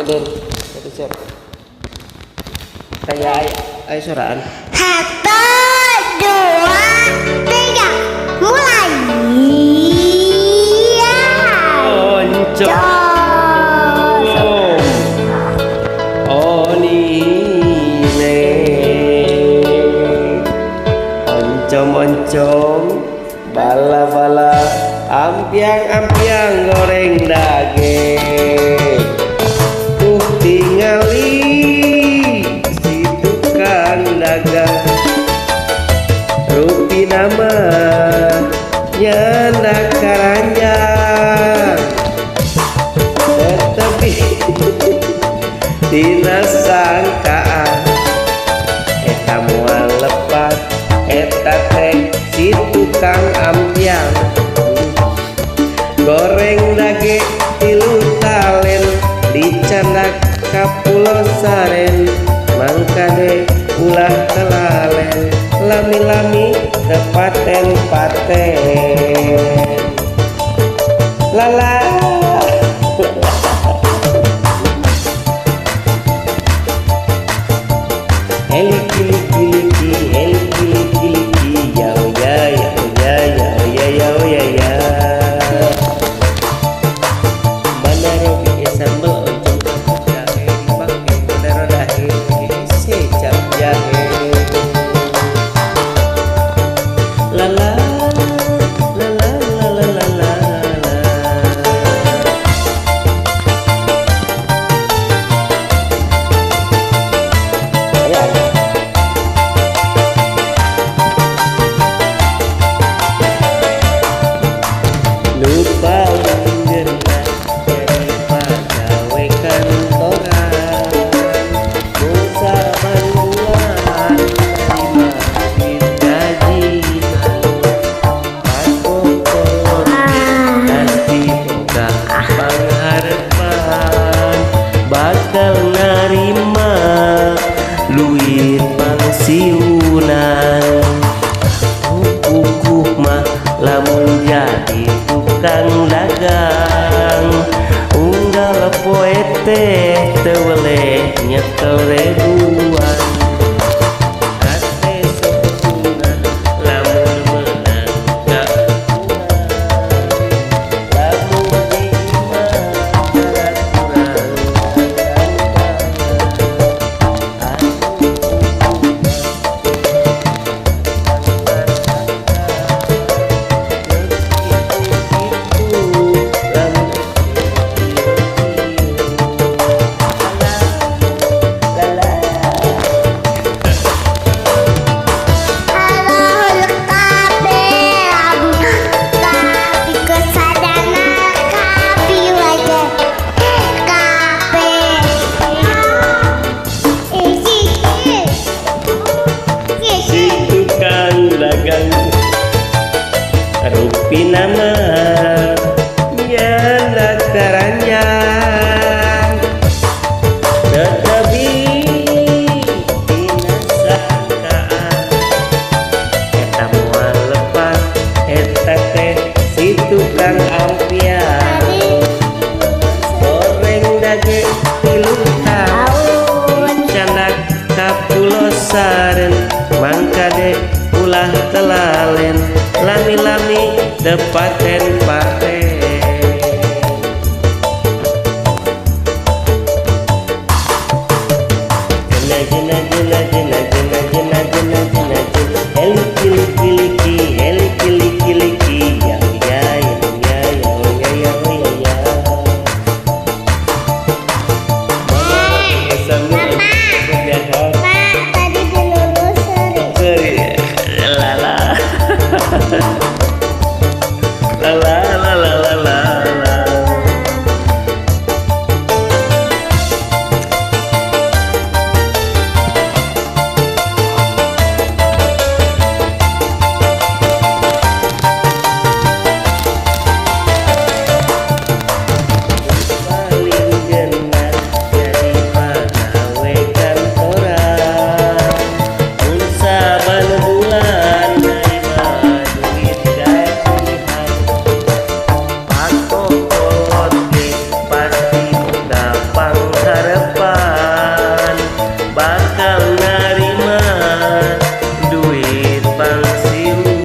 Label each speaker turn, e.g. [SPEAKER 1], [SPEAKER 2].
[SPEAKER 1] Den. Siap. Kayak ayo suraan.
[SPEAKER 2] 1, 2, 3, mulai.
[SPEAKER 1] Oncom, bala-bala, ampiang-ampiang goreng daging. Tingali si tukang dagang, rupi nama nyanda karanjang, tetapi tina sangkaan eta moal lepat eta teh si tukang ampiang. Goreng dage tilu talen dicandak ka Pulau Saren, mangkade ulah telalen lami-lami tepaten-paten lala. Heli kili-kili, heli kili-kili, yau ya yau ya yau ya yau ya ya. Mana robi sambal oncom jahe dipakai modern dahe secap jahe. Lala lala lala lala. Lupa mengenal jadi pegawai kantoran, musa manual terima duit gajian, pakokon pasti boga pengharapan bakal narima luit pangsiunan. Kukuh mah lamun jadi tukang dagang, unggal poe teh teu weleh nyekel rebuan. Ate sepetuna lamun menang gak kurang, lamun diimah karat kurang harapan bakal nari